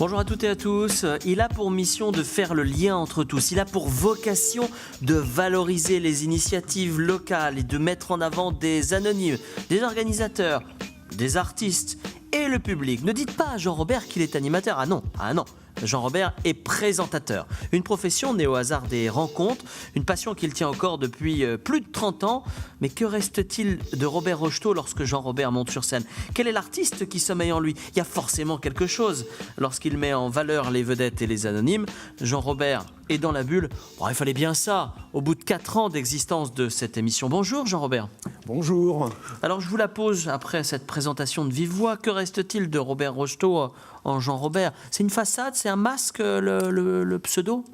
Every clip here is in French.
Bonjour à toutes et à tous. Il a pour mission de faire le lien entre tous. Il a pour vocation de valoriser les initiatives locales et de mettre en avant des anonymes, des organisateurs, des artistes et le public. Ne dites pas à Jean-Robert qu'il est animateur. Ah non. Jean-Robert est présentateur. Une profession née au hasard des rencontres, une passion qu'il tient encore depuis plus de 30 ans. Mais que reste-t-il de Robert Rocheteau lorsque Jean-Robert monte sur scène? Quel est l'artiste qui sommeille en lui? Il y a forcément quelque chose. Lorsqu'il met en valeur les vedettes et les anonymes, Jean-Robert est dans la bulle. Bon, il fallait bien ça, au bout de 4 ans d'existence de cette émission. Bonjour Jean-Robert. Bonjour. Alors je vous la pose après cette présentation de vive voix. Que reste-t-il de Robert Rocheteau en Jean-Robert? C'est une façade, c'est un masque, le pseudo?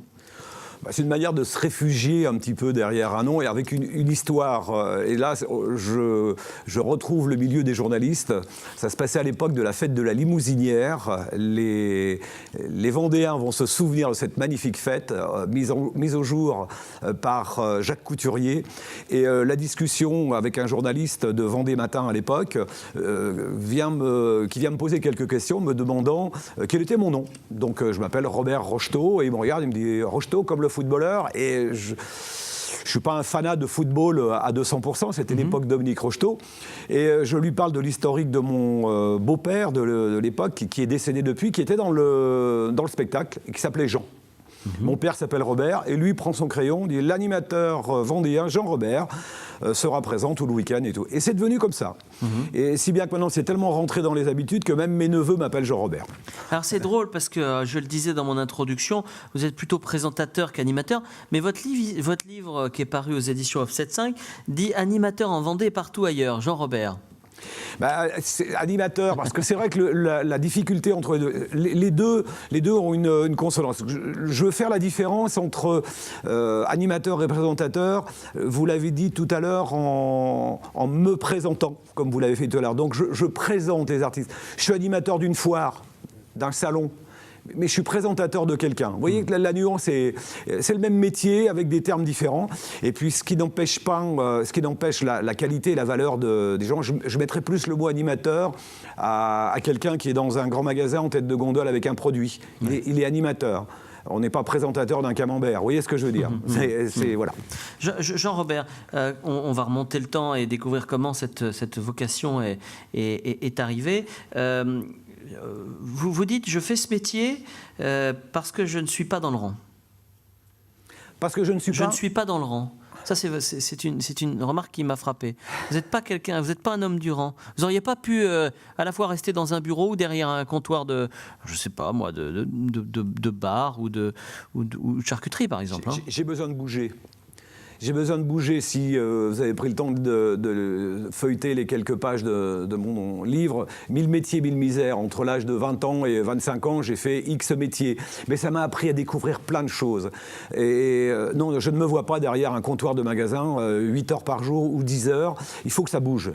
C'est une manière de se réfugier un petit peu derrière un nom et avec une histoire. Et là, je retrouve le milieu des journalistes. Ça se passait à l'époque de la fête de la Limousinière. Les Vendéens vont se souvenir de cette magnifique fête mise au jour par Jacques Couturier. Et la discussion avec un journaliste de Vendée Matin à l'époque qui vient me poser quelques questions, me demandant quel était mon nom. Donc je m'appelle Robert Rocheteau et il me regarde, il me dit Rocheteau comme le footballeur, et je ne suis pas un fanat de football à 200%, c'était l'époque Dominique Rocheteau, et je lui parle de l'historique de mon beau-père de l'époque, qui est décédé depuis, qui était dans le spectacle, et qui s'appelait Jean. Mon père s'appelle Robert, et lui prend son crayon, dit l'animateur vendéen Jean Robert sera présent tout le week-end et tout. Et c'est devenu comme ça. Et si bien que maintenant c'est tellement rentré dans les habitudes que même mes neveux m'appellent Jean Robert. Alors c'est drôle parce que je le disais dans mon introduction, vous êtes plutôt présentateur qu'animateur, mais votre livre qui est paru aux éditions Offset 5 dit animateur en Vendée et partout ailleurs. Jean Robert. C'est animateur, parce que c'est vrai que la difficulté entre les deux ont une consonance. Je veux faire la différence entre animateur et présentateur, vous l'avez dit tout à l'heure, en me présentant, comme vous l'avez fait tout à l'heure. Donc je présente les artistes. Je suis animateur d'une foire, d'un salon, mais je suis présentateur de quelqu'un. Vous voyez que la nuance, c'est le même métier avec des termes différents. Et puis ce qui n'empêche la qualité et la valeur des gens, je mettrais plus le mot animateur à quelqu'un qui est dans un grand magasin en tête de gondole avec un produit. Il est animateur. On n'est pas présentateur d'un camembert. Vous voyez ce que je veux dire? Voilà. Jean-Robert, on va remonter le temps et découvrir comment cette vocation est arrivée. Vous dites, je fais ce métier parce que je ne suis pas dans le rang. Parce que je ne suis pas dans le rang. Ça, c'est une remarque qui m'a frappé. Vous n'êtes pas quelqu'un, vous n'êtes pas un homme du rang. Vous n'auriez pas pu à la fois rester dans un bureau ou derrière un comptoir de, je ne sais pas moi, de bar ou de charcuterie, par exemple. J'ai besoin de bouger. J'ai besoin de bouger. Si vous avez pris le temps de feuilleter les quelques pages de mon livre, 1000 métiers, 1000 misères. Entre l'âge de 20 ans et 25 ans, j'ai fait X métiers. Mais ça m'a appris à découvrir plein de choses. Et non, je ne me vois pas derrière un comptoir de magasin 8 heures par jour ou 10 heures. Il faut que ça bouge.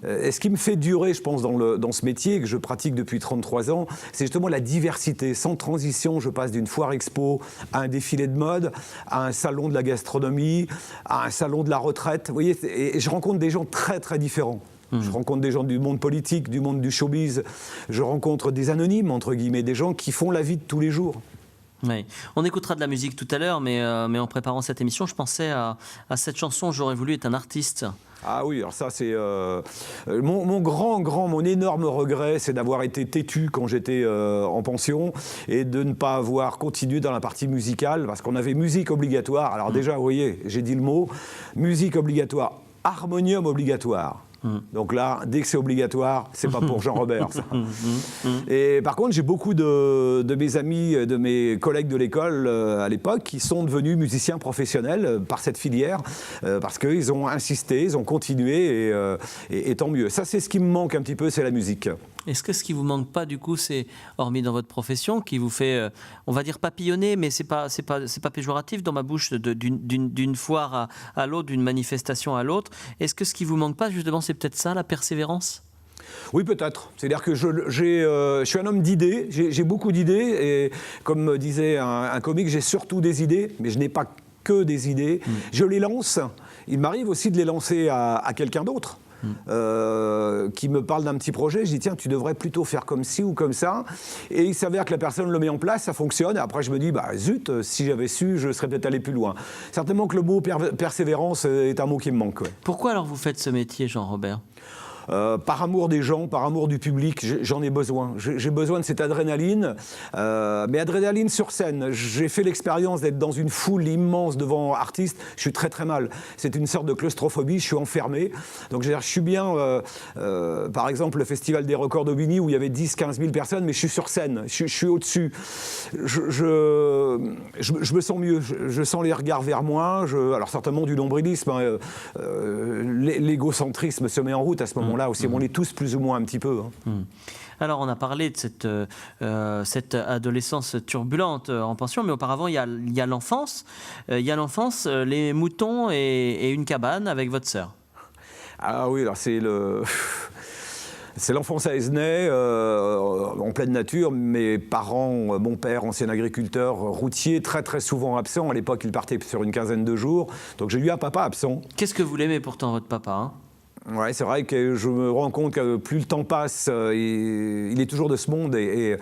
Et ce qui me fait durer, je pense, dans ce métier que je pratique depuis 33 ans, c'est justement la diversité. Sans transition, je passe d'une foire expo à un défilé de mode, à un salon de la gastronomie, à un salon de la retraite, vous voyez, et je rencontre des gens très très différents. Je rencontre des gens du monde politique, du monde du showbiz, je rencontre des anonymes, entre guillemets, des gens qui font la vie de tous les jours. Oui. On écoutera de la musique tout à l'heure, mais en préparant cette émission, je pensais à cette chanson « J'aurais voulu être un artiste ». Ah oui, alors ça c'est mon énorme regret, c'est d'avoir été têtu quand j'étais en pension et de ne pas avoir continué dans la partie musicale, parce qu'on avait musique obligatoire. Alors déjà, vous voyez, j'ai dit le mot, musique obligatoire, harmonium obligatoire. Donc là, dès que c'est obligatoire, c'est pas pour Jean-Robert, ça. Et par contre, j'ai beaucoup de mes amis, de mes collègues de l'école à l'époque qui sont devenus musiciens professionnels par cette filière, parce qu'ils ont insisté, ils ont continué, et tant mieux. Ça, c'est ce qui me manque un petit peu, c'est la musique. Est-ce que ce qui vous manque pas, du coup, c'est, hormis dans votre profession, qui vous fait, on va dire papillonner, mais c'est pas péjoratif dans ma bouche, d'une foire à l'autre, d'une manifestation à l'autre. Est-ce que ce qui vous manque pas, justement, c'est peut-être ça, la persévérance? Oui, peut-être. C'est-à-dire que je suis un homme d'idées, j'ai beaucoup d'idées, et comme disait un comique, j'ai surtout des idées, mais je n'ai pas que des idées. Je les lance. Il m'arrive aussi de les lancer à quelqu'un d'autre. qui me parle d'un petit projet. Je dis tiens, tu devrais plutôt faire comme ci ou comme ça. Et il s'avère que la personne le met en place, ça fonctionne. Et après, je me dis zut, si j'avais su, je serais peut-être allé plus loin. Certainement que le mot persévérance est un mot qui me manque. Ouais. Pourquoi alors vous faites ce métier, Jean-Robert ? Par amour des gens, par amour du public, j'en ai besoin. J'ai besoin de cette adrénaline, mais adrénaline sur scène. J'ai fait l'expérience d'être dans une foule immense devant artistes. Je suis très très mal. C'est une sorte de claustrophobie, je suis enfermé. Donc je suis bien, par exemple, le Festival des Records d'Aubigny où il y avait 10-15 000 personnes, mais je suis sur scène, je suis au-dessus. Je me sens mieux, je sens les regards vers moi. Alors certainement du nombrilisme, l'égocentrisme se met en route à ce moment-là aussi. On est tous plus ou moins un petit peu. Alors, on a parlé de cette adolescence turbulente en pension, mais auparavant, il y a l'enfance. Il y a l'enfance, les moutons et une cabane avec votre sœur. Ah oui, alors c'est l'enfance à Esnay, en pleine nature. Mes parents, mon père, ancien agriculteur, routier, très très souvent absent. À l'époque, il partait sur une quinzaine de jours. Donc j'ai eu un papa absent. Qu'est-ce que vous l'aimez pourtant, votre papa, hein ? Ouais, c'est vrai que je me rends compte que plus le temps passe, il est toujours de ce monde, et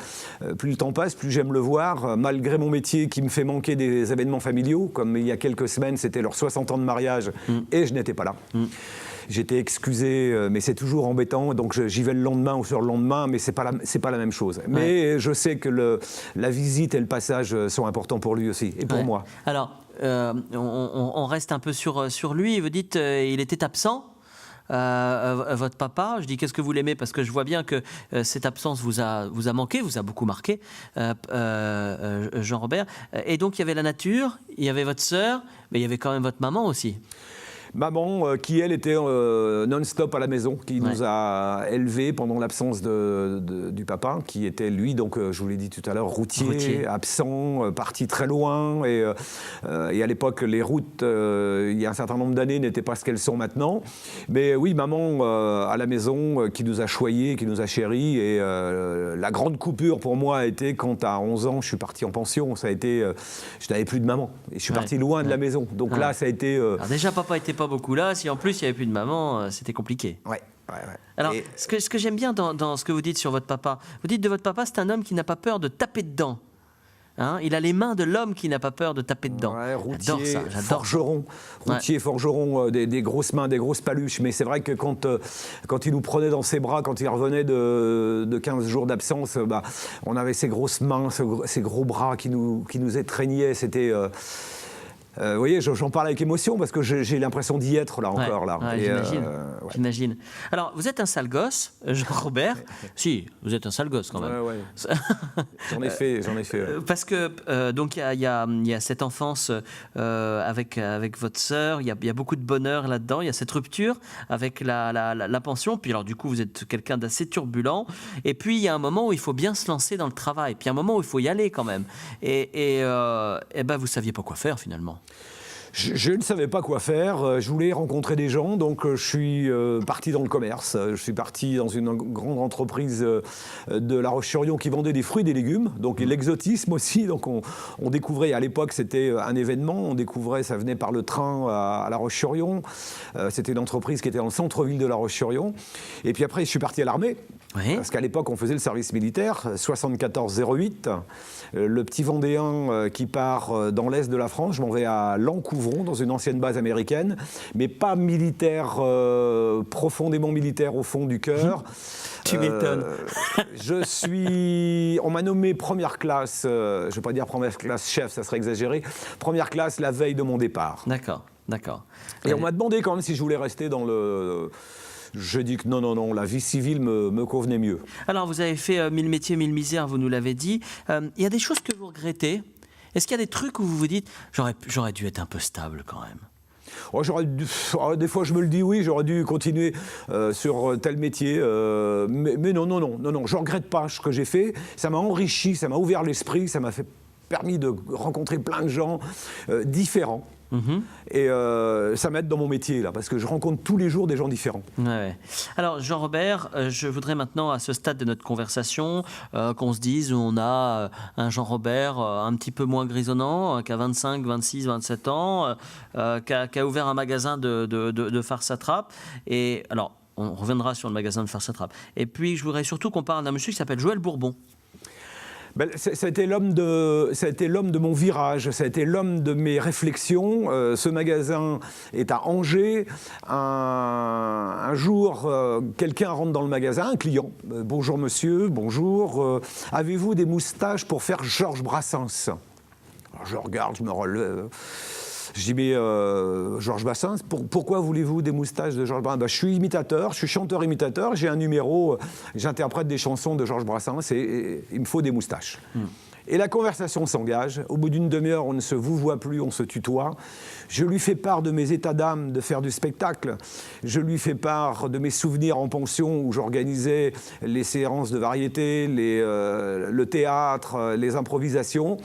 plus le temps passe, plus j'aime le voir, malgré mon métier qui me fait manquer des événements familiaux, comme il y a quelques semaines, c'était leurs 60 ans de mariage, et je n'étais pas là. J'étais excusé, mais c'est toujours embêtant, donc j'y vais le lendemain ou sur le lendemain, mais c'est pas la même chose. Ouais. Mais je sais que la visite et le passage sont importants pour lui aussi, et pour moi. Alors, on reste un peu sur lui, vous dites il était absent. Votre papa, je dis qu'est-ce que vous l'aimez parce que je vois bien que cette absence vous a manqué, vous a beaucoup marqué, Jean-Robert. Et donc il y avait la nature, il y avait votre sœur, mais il y avait quand même votre maman aussi. Maman, qui elle était non-stop à la maison, qui nous a élevés pendant l'absence du papa, qui était lui, donc je vous l'ai dit tout à l'heure, routier. Absent, parti très loin. Et à l'époque, les routes, il y a un certain nombre d'années, n'étaient pas ce qu'elles sont maintenant. Mais oui, maman à la maison, qui nous a choyés, qui nous a chéris. Et la grande coupure pour moi a été quand à 11 ans, je suis parti en pension. Ça a été, je n'avais plus de maman. Et je suis parti loin de la maison. Donc là, ça a été... Alors déjà, papa était pas beaucoup là, si en plus il n'y avait plus de maman, c'était compliqué. Ouais. Alors, ce que j'aime bien dans ce que vous dites sur votre papa, vous dites de votre papa, c'est un homme qui n'a pas peur de taper dedans. Hein, il a les mains de l'homme qui n'a pas peur de taper dedans. Ouais, routier, forgeron, forgeron, des grosses mains, des grosses paluches. Mais c'est vrai que quand il nous prenait dans ses bras, quand il revenait de 15 jours d'absence, on avait ces grosses mains, ces gros bras qui nous étreignaient. C'était... vous voyez, j'en parle avec émotion parce que j'ai l'impression d'y être là encore. J'imagine. Alors, vous êtes un sale gosse, Jean-Robert. Si, vous êtes un sale gosse quand même. J'en ai fait. Parce que donc il y a cette enfance avec votre sœur. Il y a beaucoup de bonheur là-dedans. Il y a cette rupture avec la pension. Puis alors du coup, vous êtes quelqu'un d'assez turbulent. Et puis il y a un moment où il faut bien se lancer dans le travail. Puis il y a un moment où il faut y aller quand même. Et vous saviez pas quoi faire finalement. Je ne savais pas quoi faire, je voulais rencontrer des gens, donc je suis parti dans le commerce. Je suis parti dans une grande entreprise de La Roche-sur-Yon qui vendait des fruits et des légumes, donc et l'exotisme aussi. Donc on découvrait, à l'époque c'était un événement, on découvrait, ça venait par le train à La Roche-sur-Yon. C'était une entreprise qui était dans le centre-ville de La Roche-sur-Yon. Et puis après je suis parti à l'armée, parce qu'à l'époque on faisait le service militaire, 74-08. Le petit Vendéen qui part dans l'est de la France, je m'en vais à Lancouvron, dans une ancienne base américaine, mais pas militaire, profondément militaire au fond du cœur. Tu m'étonnes. On m'a nommé première classe, je ne vais pas dire première classe chef, ça serait exagéré, première classe la veille de mon départ. D'accord. Et on m'a demandé quand même si je voulais rester dans le... J'ai dit que non, la vie civile me convenait mieux. Alors, vous avez fait 1000 métiers, 1000 misères, vous nous l'avez dit. Il y a des choses que vous regrettez ? Est-ce qu'il y a des trucs où vous vous dites « j'aurais dû être un peu stable quand même » des fois, je me le dis, oui, j'aurais dû continuer sur tel métier. Mais non, je ne regrette pas ce que j'ai fait. Ça m'a enrichi, ça m'a ouvert l'esprit, ça m'a permis de rencontrer plein de gens différents. Et ça m'aide dans mon métier, là, parce que je rencontre tous les jours des gens différents. Ouais. Alors, Jean-Robert, je voudrais maintenant, à ce stade de notre conversation, qu'on se dise où on a un Jean-Robert un petit peu moins grisonnant, qui a 25, 26, 27 ans, qui a ouvert un magasin de farce à trappe. Et alors, on reviendra sur le magasin de Farce Attrape. Et puis, je voudrais surtout qu'on parle d'un monsieur qui s'appelle Joël Bourbon. Ben, ça a été l'homme de mon virage, ça a été l'homme de mes réflexions. Ce magasin est à Angers. Un jour, quelqu'un rentre dans le magasin, un client. Bonjour monsieur, bonjour. Avez-vous des moustaches pour faire Georges Brassens? Alors, je regarde, je me relève. Je dis, mais Georges Brassens, pourquoi voulez-vous des moustaches de Georges Brassens? Ben, je suis imitateur, je suis chanteur-imitateur, j'ai un numéro, j'interprète des chansons de Georges Brassens et il me faut des moustaches. Et la conversation s'engage. Au bout d'une demi-heure, on ne se vouvoie plus, on se tutoie. Je lui fais part de mes états d'âme de faire du spectacle. Je lui fais part de mes souvenirs en pension où j'organisais les séances de variété, le théâtre, les improvisations.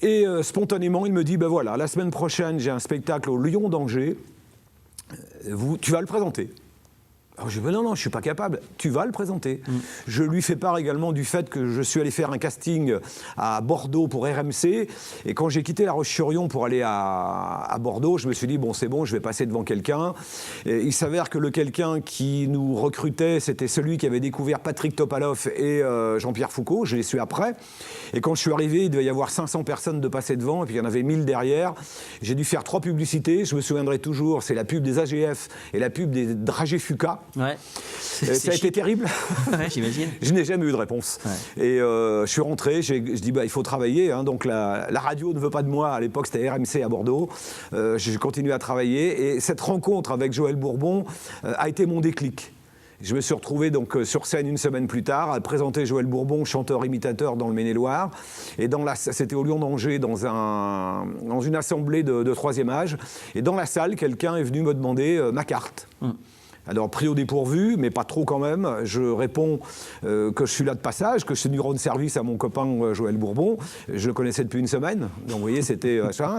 Et spontanément, il me dit, ben voilà, la semaine prochaine, j'ai un spectacle au Lion d'Angers. Tu vas le présenter. Alors je dis, non, je ne suis pas capable. Tu vas le présenter. Je lui fais part également du fait que je suis allé faire un casting à Bordeaux pour RMC. Et quand j'ai quitté La Roche-sur-Yon pour aller à Bordeaux, je me suis dit, bon, c'est bon, je vais passer devant quelqu'un. Et il s'avère que le quelqu'un qui nous recrutait, c'était celui qui avait découvert Patrick Topalov et Jean-Pierre Foucault. Je l'ai su après. Et quand je suis arrivé, il devait y avoir 500 personnes de passer devant, et puis il y en avait 1000 derrière. J'ai dû faire 3 publicités. Je me souviendrai toujours, c'est la pub des AGF et la pub des Dragées Fuca. Ouais. Ça a été terrible. Ouais, j'imagine. Je n'ai jamais eu de réponse. Ouais. Et je suis rentré, je dis il faut travailler. Hein, donc la radio ne veut pas de moi. À l'époque, c'était RMC à Bordeaux. J'ai continué à travailler. Et cette rencontre avec Joël Bourbon a été mon déclic. Je me suis retrouvé donc sur scène une semaine plus tard à présenter Joël Bourbon, chanteur-imitateur dans le Maine-et-Loire. Et c'était au Lion d'Angers, dans une assemblée de 3e âge. Et dans la salle, quelqu'un est venu me demander ma carte. Alors, pris au dépourvu, mais pas trop quand même, je réponds que je suis là de passage, que je suis venu rendre service à mon copain Joël Bourbon. Je le connaissais depuis une semaine, donc vous voyez, c'était ça.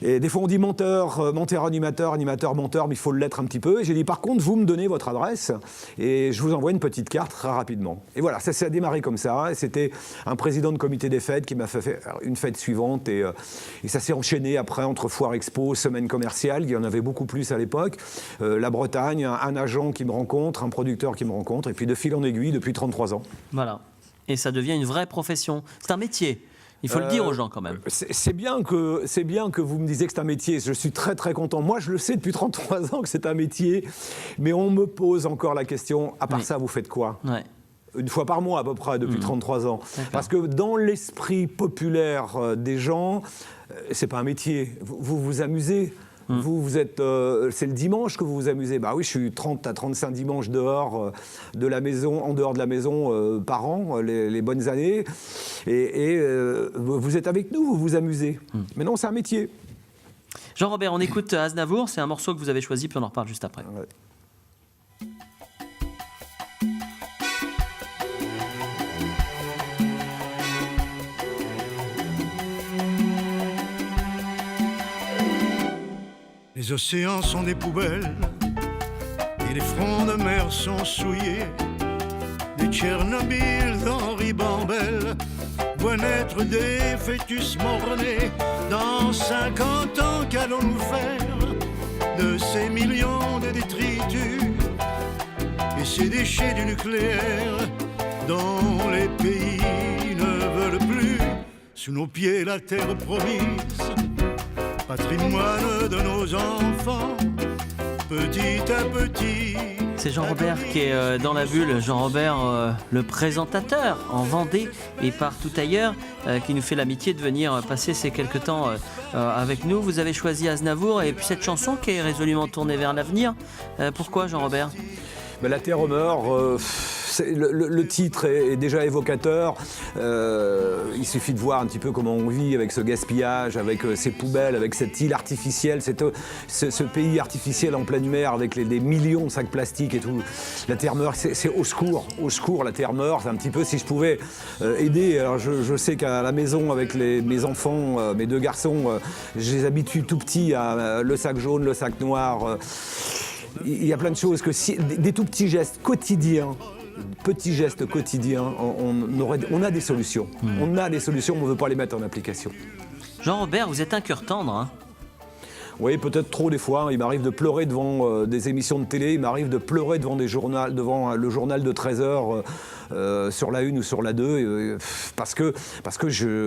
Et des fois, on dit menteur, animateur, menteur, mais il faut l'être un petit peu. Et j'ai dit, par contre, vous me donnez votre adresse et je vous envoie une petite carte très rapidement. Et voilà, ça s'est démarré comme ça. Et c'était un président de comité des fêtes qui m'a fait une fête suivante. Et ça s'est enchaîné après entre Foire Expo, Semaine commerciale. Il y en avait beaucoup plus à l'époque. La Bretagne, un agent qui me rencontre, un producteur qui me rencontre, et puis de fil en aiguille depuis 33 ans. Voilà. Et ça devient une vraie profession. C'est un métier. Il faut le dire aux gens quand même. C'est bien que vous me disiez que c'est un métier. Je suis très très content. Moi, je le sais depuis 33 ans que c'est un métier, mais on me pose encore la question, à part ça, vous faites quoi ? Une fois par mois à peu près depuis 33 ans. D'accord. Parce que dans l'esprit populaire des gens, c'est pas un métier. Vous vous amusez. Vous êtes, c'est le dimanche que vous vous amusez. Bah oui, je suis 30 à 35 dimanches dehors de la maison, en dehors de la maison par an, les bonnes années. Et vous êtes avec nous, vous vous amusez. Mais non, c'est un métier. Jean-Robert, on écoute Aznavour. C'est un morceau que vous avez choisi, puis on en reparle juste après. Ouais. Les océans sont des poubelles et les fronts de mer sont souillés. Des Tchernobyl d'Henri Bambel voient naître des fœtus mort-nés. Dans 50 ans, qu'allons-nous faire de ces millions de détritus et ces déchets du nucléaire dont les pays ne veulent plus? Sous nos pieds, la terre promise, patrimoine de nos enfants, petit à petit. C'est Jean-Robert qui est dans la bulle. Jean-Robert, le présentateur en Vendée et partout ailleurs, qui nous fait l'amitié de venir passer ces quelques temps avec nous. Vous avez choisi Aznavour et puis cette chanson qui est résolument tournée vers l'avenir. Pourquoi, Jean-Robert ? La terre meurt. Le titre est déjà évocateur. Il suffit de voir un petit peu comment on vit avec ce gaspillage, avec ces poubelles, avec cette île artificielle, ce pays artificiel en pleine mer avec des millions de sacs plastiques et tout. La terre meurt, c'est au secours, la terre meurt. C'est un petit peu, si je pouvais aider. Alors je sais qu'à la maison avec mes enfants, mes 2 garçons, je les habitue tout petits à le sac jaune, le sac noir. Il y a plein de choses, des tout petits gestes quotidiens. Petits gestes quotidiens, on a des solutions. On a des solutions, mais on ne veut pas les mettre en application. Jean-Robert, vous êtes un cœur tendre, hein ? Oui, peut-être trop des fois. Il m'arrive de pleurer devant des émissions de télé, il m'arrive de pleurer devant le journal de 13h sur la 1 ou sur la 2, parce que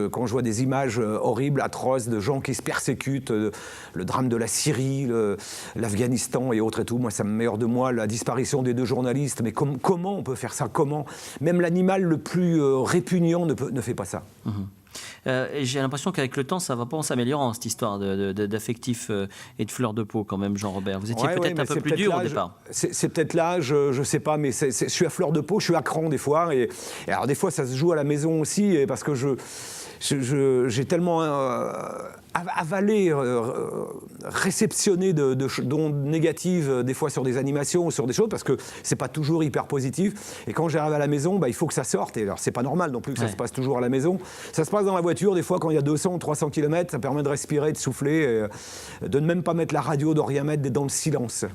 quand je vois des images horribles, atroces, de gens qui se persécutent, le drame de la Syrie, l'Afghanistan et autres et tout, moi ça me met hors de moi, la disparition des 2 journalistes, mais comment on peut faire ça? Comment? Même l'animal le plus répugnant ne fait pas ça. Et j'ai l'impression qu'avec le temps, ça va pas en s'améliorant, cette histoire d'affectif et de fleur de peau quand même, Jean-Robert. Vous étiez peut-être un peu plus dur au départ. C'est peut-être l'âge, je sais pas, mais je suis à fleur de peau, je suis à cran des fois. Et alors des fois, ça se joue à la maison aussi, parce que j'ai tellement avalé, réceptionné d'ondes négatives des fois sur des animations ou sur des choses, parce que c'est pas toujours hyper positif. Et quand j'arrive à la maison, il faut que ça sorte. Et alors c'est pas normal non plus que ça se passe toujours à la maison. Ça se passe dans la voiture des fois quand il y a 200 ou 300 km. Ça permet de respirer, de souffler, de ne même pas mettre la radio, de rien mettre, d'être dans le silence.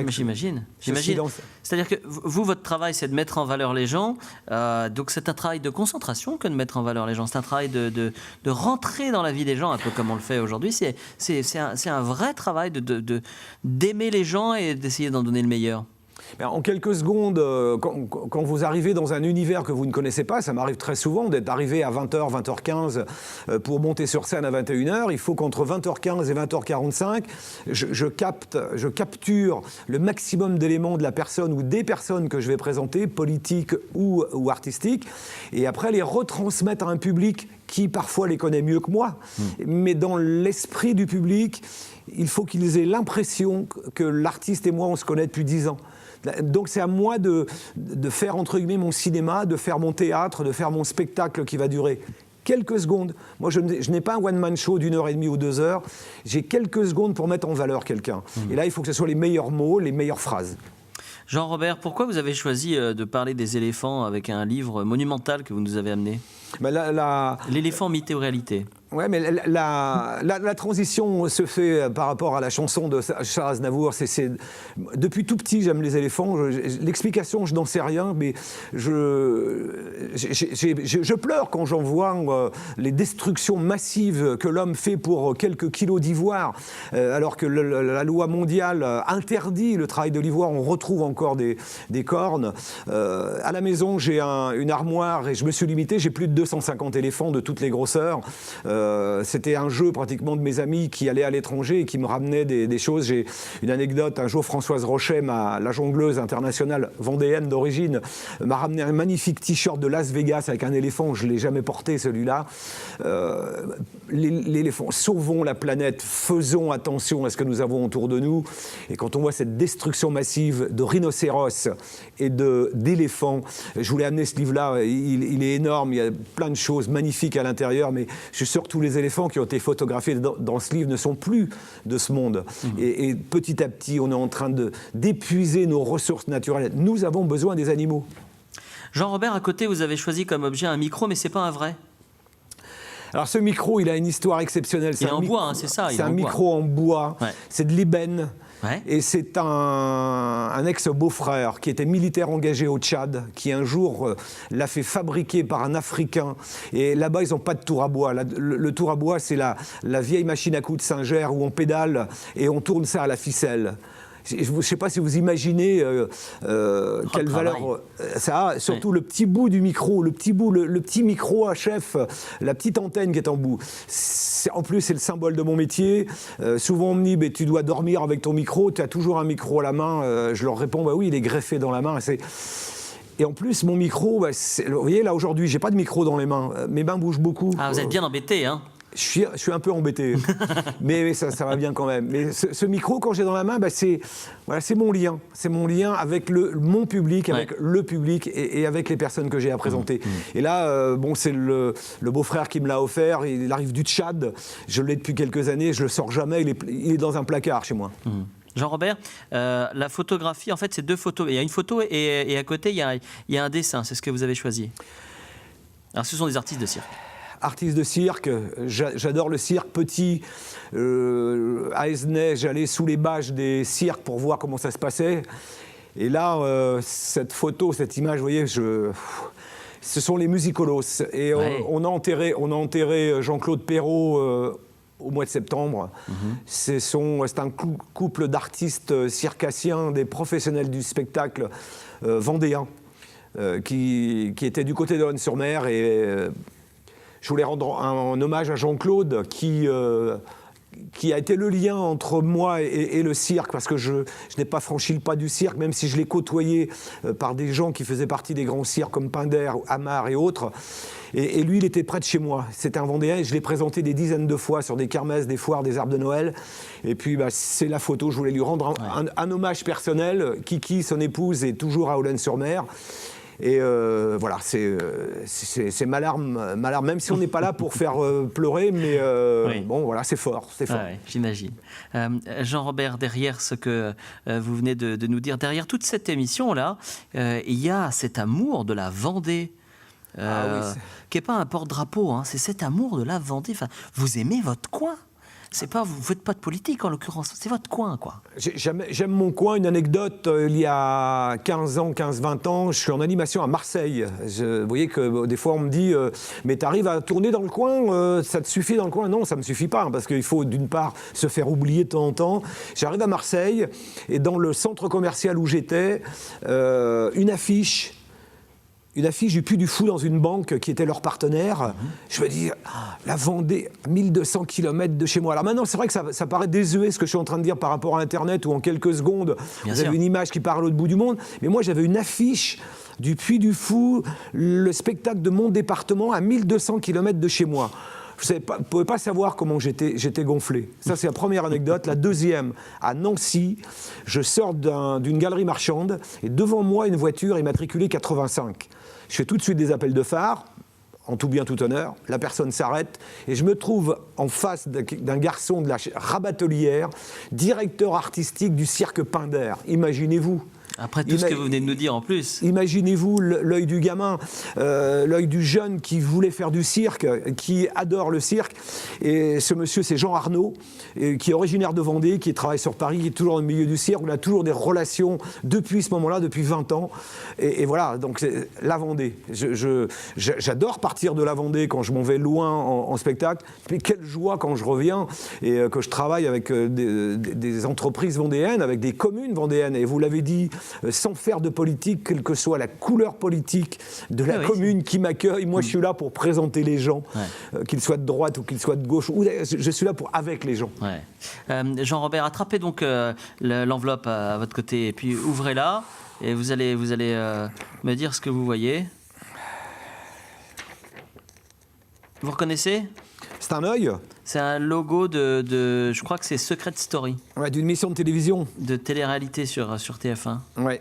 J'imagine. C'est-à-dire que vous, votre travail, c'est de mettre en valeur les gens. Donc c'est un travail de concentration que de mettre en valeur les gens. C'est un travail de rentrer dans la vie des gens, un peu comme on le fait aujourd'hui. C'est un vrai travail d'aimer les gens et d'essayer d'en donner le meilleur. En quelques secondes, quand vous arrivez dans un univers que vous ne connaissez pas, ça m'arrive très souvent d'être arrivé à 20h, 20h15 pour monter sur scène à 21h. Il faut qu'entre 20h15 et 20h45, je capture le maximum d'éléments de la personne ou des personnes que je vais présenter, politiques ou artistiques, et après les retransmettre à un public qui parfois les connaît mieux que moi. Mais dans l'esprit du public, il faut qu'ils aient l'impression que l'artiste et moi, on se connaît depuis 10 ans. Donc c'est à moi de faire entre guillemets mon cinéma, de faire mon théâtre, de faire mon spectacle qui va durer quelques secondes. Moi je n'ai pas un one-man show d'1h30 ou 2 heures, j'ai quelques secondes pour mettre en valeur quelqu'un. Et là il faut que ce soit les meilleurs mots, les meilleures phrases. Jean-Robert, pourquoi vous avez choisi de parler des éléphants avec un livre monumental que vous nous avez amené? L'éléphant, mythe et réalité. Ouais, mais la transition se fait par rapport à la chanson de Charles Aznavour. Depuis tout petit, j'aime les éléphants. L'explication, je n'en sais rien, mais je pleure quand j'en vois les destructions massives que l'homme fait pour quelques kilos d'ivoire, alors que la loi mondiale interdit le travail de l'ivoire. On retrouve encore des cornes. À la maison, j'ai une armoire et je me suis limité. J'ai plus de 250 éléphants de toutes les grosseurs. C'était un jeu pratiquement de mes amis qui allaient à l'étranger et qui me ramenaient des choses. J'ai une anecdote, un jour Françoise Rochet, la jongleuse internationale vendéenne d'origine, m'a ramené un magnifique t-shirt de Las Vegas avec un éléphant, je ne l'ai jamais porté celui-là. L'éléphant, sauvons la planète, faisons attention à ce que nous avons autour de nous. Et quand on voit cette destruction massive de rhinocéros et d'éléphants, je voulais amener ce livre-là, il est énorme, il y a plein de choses magnifiques à l'intérieur, mais je suis sûr que tous les éléphants qui ont été photographiés dans ce livre ne sont plus de ce monde. Et petit à petit, on est en train d'épuiser nos ressources naturelles. Nous avons besoin des animaux. Jean-Robert, à côté, vous avez choisi comme objet un micro, mais ce n'est pas un vrai. Alors ce micro, il a une histoire exceptionnelle. Il est en bois, hein, c'est ça. C'est un micro en bois, ouais. C'est de l'ébène. Ouais. Et c'est un ex-beau-frère qui était militaire engagé au Tchad, qui un jour l'a fait fabriquer par un Africain. Et là-bas, ils n'ont pas de tour à bois. Le tour à bois, c'est la vieille machine à coudre Singer où on pédale et on tourne ça à la ficelle. Je ne sais pas si vous imaginez quelle valeur ça a, surtout oui. Le petit bout du micro, le petit micro à chef, la petite antenne qui est en bout. En plus, c'est le symbole de mon métier. Souvent, on me dit, tu dois dormir avec ton micro, tu as toujours un micro à la main. Je leur réponds, oui, il est greffé dans la main. Et en plus, mon micro, vous voyez, là, aujourd'hui, je n'ai pas de micro dans les mains. Mes mains bougent beaucoup. Ah, vous êtes bien embêté, hein? Je suis un peu embêté, mais ça va bien quand même. Mais ce micro, quand j'ai dans la main, c'est mon lien. C'est mon lien avec mon public, avec le public et avec les personnes que j'ai à présenter. Et là, c'est le beau-frère qui me l'a offert. Il arrive du Tchad. Je l'ai depuis quelques années. Je le sors jamais. Il est dans un placard chez moi. Jean-Robert, la photographie, en fait, c'est 2 photos. Il y a une photo et à côté, il y a un dessin. C'est ce que vous avez choisi. Alors, ce sont des artistes de cirque. Artiste de cirque, j'adore le cirque. Petit, à Esnay, j'allais sous les bâches des cirques pour voir comment ça se passait. Et là, cette photo, cette image, vous voyez, ce sont les musicolos. Et on a enterré Jean-Claude Perrault au mois de septembre. C'est un couple d'artistes circassiens, des professionnels du spectacle vendéens, qui étaient du côté d'Olonne-sur-Mer. Et je voulais rendre un hommage à Jean-Claude, qui a été le lien entre moi et le cirque, parce que je n'ai pas franchi le pas du cirque, même si je l'ai côtoyé par des gens qui faisaient partie des grands cirques comme Pinder, Hamar et autres. Et lui, il était près de chez moi. C'était un Vendéen et je l'ai présenté des dizaines de fois sur des kermesses, des foires, des arbres de Noël. Et puis, c'est la photo. Je voulais lui rendre un hommage personnel. Kiki, son épouse, est toujours à Olonne-sur-Mer. Et voilà, c'est ma larme, même si on n'est pas là pour faire pleurer, mais bon, voilà, c'est fort. Ouais, j'imagine. Jean-Robert, derrière ce que vous venez de nous dire, derrière toute cette émission-là, il y a cet amour de la Vendée. Qui n'est pas un porte-drapeau, hein, c'est cet amour de la Vendée. Enfin, vous aimez votre coin. C'est pas, vous ne faites pas de politique en l'occurrence, c'est votre coin, quoi. J'aime mon coin. Une anecdote, il y a 15-20 ans, je suis en animation à Marseille. Vous voyez que des fois on me dit mais tu arrives à tourner dans le coin, ça te suffit dans le coin? Non, ça ne me suffit pas, hein, parce qu'il faut d'une part se faire oublier de temps en temps. J'arrive à Marseille et dans le centre commercial où j'étais, une affiche du Puy du Fou dans une banque qui était leur partenaire. Je me dis, la Vendée, 1200 km de chez moi. Alors maintenant, c'est vrai que ça paraît désuet ce que je suis en train de dire par rapport à Internet, où en quelques secondes, vous avez une image qui part à l'autre bout du monde. Mais moi, j'avais une affiche du Puy du Fou, le spectacle de mon département à 1200 km de chez moi. Vous ne pouvez pas savoir comment j'étais gonflé. Ça, c'est la première anecdote. La deuxième, à Nancy, je sors d'une galerie marchande et devant moi, une voiture immatriculée 85. Je fais tout de suite des appels de phare, en tout bien, tout honneur. La personne s'arrête et je me trouve en face d'un garçon de la rabatelière, directeur artistique du cirque Pinder. Imaginez-vous. Après tout ce que vous venez de nous dire en plus. Imaginez-vous l'œil du gamin, l'œil du jeune qui voulait faire du cirque, qui adore le cirque. Et ce monsieur, c'est Jean Arnaud, qui est originaire de Vendée, qui travaille sur Paris, qui est toujours dans le milieu du cirque. On a toujours des relations depuis ce moment-là, depuis 20 ans. Et voilà, donc c'est la Vendée. J'adore partir de la Vendée quand je m'en vais loin en spectacle. Mais quelle joie quand je reviens et que je travaille avec des entreprises vendéennes, avec des communes vendéennes. Et vous l'avez dit, sans faire de politique, quelle que soit la couleur politique de la commune qui m'accueille. Moi, je suis là pour présenter les gens, qu'ils soient de droite ou qu'ils soient de gauche. Je suis là avec les gens. Jean-Robert, attrapez donc l'enveloppe à votre côté et puis ouvrez-la et vous allez me dire ce que vous voyez. Vous reconnaissez ? C'est un œil ? C'est un logo je crois que c'est Secret Story. Ouais, d'une émission de télévision. De télé-réalité sur TF1. Ouais.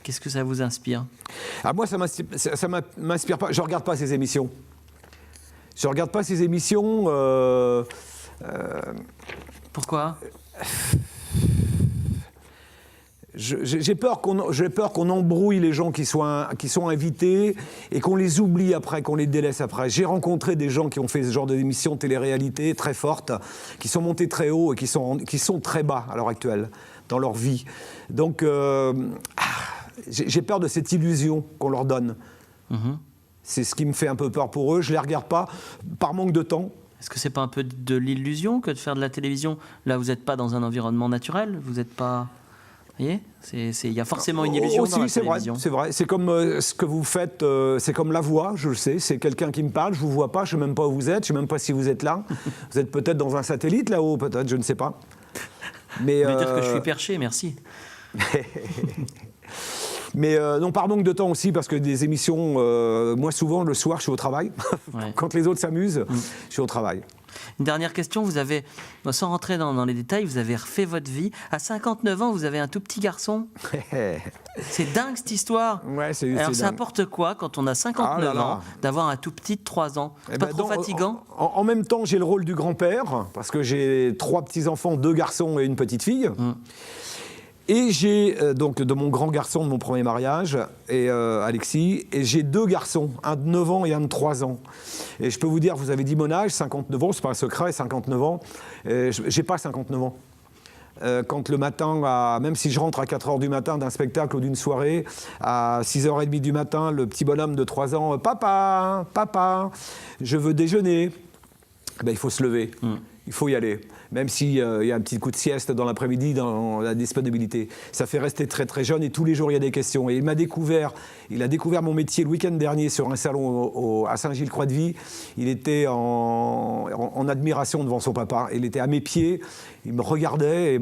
Qu'est-ce que ça vous inspire ? Moi, ça m'inspire pas. Je regarde pas ces émissions. Je regarde pas ces émissions. Pourquoi ? J'ai peur qu'on embrouille les gens qui sont invités et qu'on les oublie après, qu'on les délaisse après. J'ai rencontré des gens qui ont fait ce genre d'émissions de télé-réalité très fortes, qui sont montés très haut et qui sont très bas à l'heure actuelle dans leur vie. Donc, j'ai peur de cette illusion qu'on leur donne. C'est ce qui me fait un peu peur pour eux. Je ne les regarde pas par manque de temps. Est-ce que c'est pas un peu de l'illusion que de faire de la télévision ? Là, vous n'êtes pas dans un environnement naturel, vous n'êtes pas... Vous voyez, il y a forcément une illusion dans la télévision. C'est vrai. C'est comme ce que vous faites, c'est comme la voix, je le sais. C'est quelqu'un qui me parle, je ne vous vois pas, je ne sais même pas où vous êtes, je ne sais même pas si vous êtes là. Vous êtes peut-être dans un satellite là-haut, peut-être, je ne sais pas. Mais dire que je suis perché, merci. Mais non, par manque de temps aussi, parce que des émissions, moi souvent le soir je suis au travail. Quand les autres s'amusent, je suis au travail. Une dernière question, vous avez, sans rentrer dans les détails, vous avez refait votre vie. À 59 ans, vous avez un tout petit garçon. C'est dingue cette histoire. Ouais, alors ça dingue. apporte quoi quand on a 59 ans d'avoir un tout petit de 3 ans ? Pas trop fatigant ? En même temps, j'ai le rôle du grand-père, parce que j'ai 3 petits-enfants, 2 garçons et une petite fille. Et j'ai donc de mon grand garçon de mon premier mariage, et Alexis, et j'ai 2 garçons, un de 9 ans et un de 3 ans. Et je peux vous dire, vous avez dit mon âge, 59 ans, c'est pas un secret, 59 ans. J'ai pas 59 ans. Quand le matin, même si je rentre à 4h du matin d'un spectacle ou d'une soirée, à 6h30 du matin, le petit bonhomme de 3 ans, papa, je veux déjeuner. Il faut se lever. Il faut y aller, même s'il y a un petit coup de sieste dans l'après-midi, dans la disponibilité. Ça fait rester très très jeune et tous les jours il y a des questions. Et il a découvert mon métier le week-end dernier sur un salon à Saint-Gilles-Croix-de-Vie. Il était en admiration devant son papa. Il était à mes pieds, il me regardait et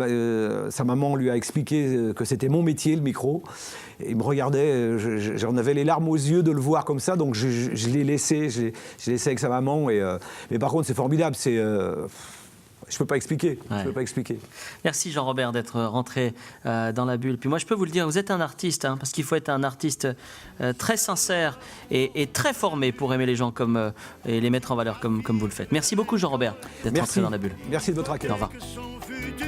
sa maman lui a expliqué que c'était mon métier, le micro. Et il me regardait, j'en avais les larmes aux yeux de le voir comme ça, donc je l'ai laissé, j'ai laissé avec sa maman. Mais par contre, c'est formidable, je peux pas expliquer. Ouais. Je peux pas expliquer. Merci Jean-Robert d'être rentré dans la bulle. Puis moi, je peux vous le dire, vous êtes un artiste, parce qu'il faut être un artiste très sincère et très formé pour aimer les gens et les mettre en valeur comme vous le faites. Merci beaucoup Jean-Robert d'être rentré dans la bulle. Merci de votre accueil. Au revoir. Son futur,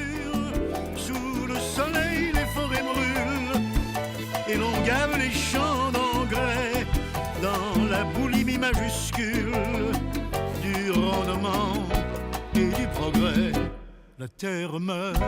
sous le soleil, les forêts brûlent et l'on gave les champs d'engrais dans la boulimie majuscule du rendement et du progrès. La terre meurt